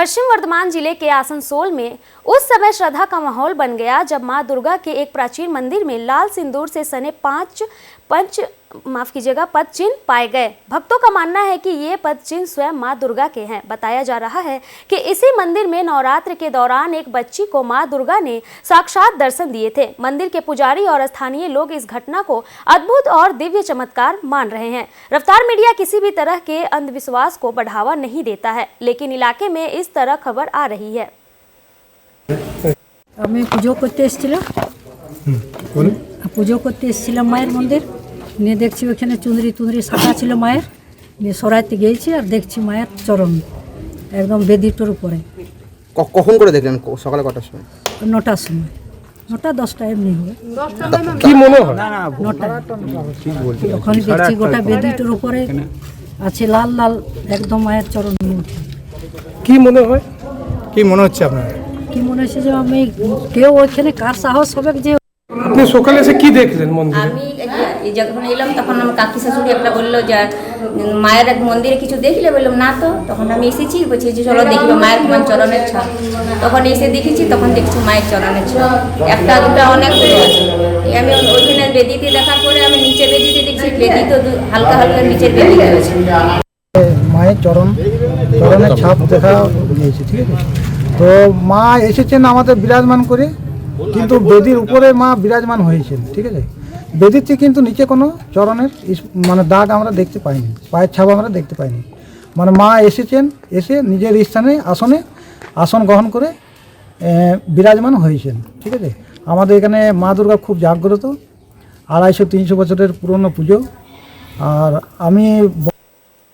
पश्चिम वर्धमान जिले के आसनसोल में उस समय श्रद्धा का माहौल बन गया जब मां दुर्गा के एक प्राचीन मंदिर में लाल सिंदूर से सने पद चिन्ह पाए गए। भक्तों का मानना है कि ये पद चिन्ह स्वयं मां दुर्गा के हैं। बताया जा रहा है कि इसी मंदिर में नवरात्र के दौरान एक बच्ची को मां दुर्गा ने साक्षात दर्शन दिए थे। मंदिर के पुजारी और स्थानीय लोग इस घटना को अद्भुत और दिव्य चमत्कार मान रहे हैं। रफ्तार मीडिया किसी भी तरह के अंधविश्वास को बढ़ावा नहीं देता है, लेकिन इलाके में इस तरह खबर आ रही है। আমি পুজো করতে এসেছিলাম মায়ের মন্দির নিয়ে দেখছি ওখানে চুনরি সাদা ছিল মায়ের নিয়ে সরাইতে গিয়েছি আর দেখছি মায়ের চরণ একদম বেদিটার উপরে। কখন করে দেখলেন? সকালে কটার সময়? 9টার সময়, 9টা 10টা এমনি হবে। কি মনে হয়? 9টা ওখানে দেখছি গোটা বেদিটার উপরে আছে লাল লাল একদম মায়ের চরণ মূর্তি। কি মনে হয়? কি মনে হচ্ছে আপনার? কি মনে হচ্ছে যে আমি কেউ ওইখানে কার সাহস হবে যে আপনি সকালে এসে কি দেখলেন মন্দিরে? আমি যখন এলাম তখন আমার কাকি শাশুড়ি একটা বললো যে মায়ের এক মন্দিরে কিছু দেখলে, বললাম না তো। তখন আমি এসেছি, বলছি যে চলো দেখবো মায়ের তোমার চরণের ছাপ। তখন এসে দেখেছি, তখন দেখছি মায়ের চরণের ছাপ একটা দুটা অনেক হয়ে আছে। আমি ওইখানে বেদিতে দেখার পরে আমি নিচে বেদিতে দেখছি বেদি তো হালকা হালকা নিচের বেদিতে আছে মায়ের চরণের ছাপ দেখা গিয়েছে। ঠিক আছে, তো মা এসেছেন আমাদের বিরাজমান করে, কিন্তু বেদির উপরে মা বিরাজমান হয়েছেন। ঠিক আছে, বেদিতে কিন্তু নিচে কোনো চরণের মানে দাগ আমরা দেখতে পাইনি, পায়ের ছাপ আমরা দেখতে পাইনি। মানে মা এসেছেন, এসে নিজের স্থানে আসন গ্রহণ করে বিরাজমান হয়েছেন। ঠিক আছে, আমাদের এখানে মা দুর্গা খুব জাগ্রত, 250-300 বছরের পুরনো পুজো। আর আমি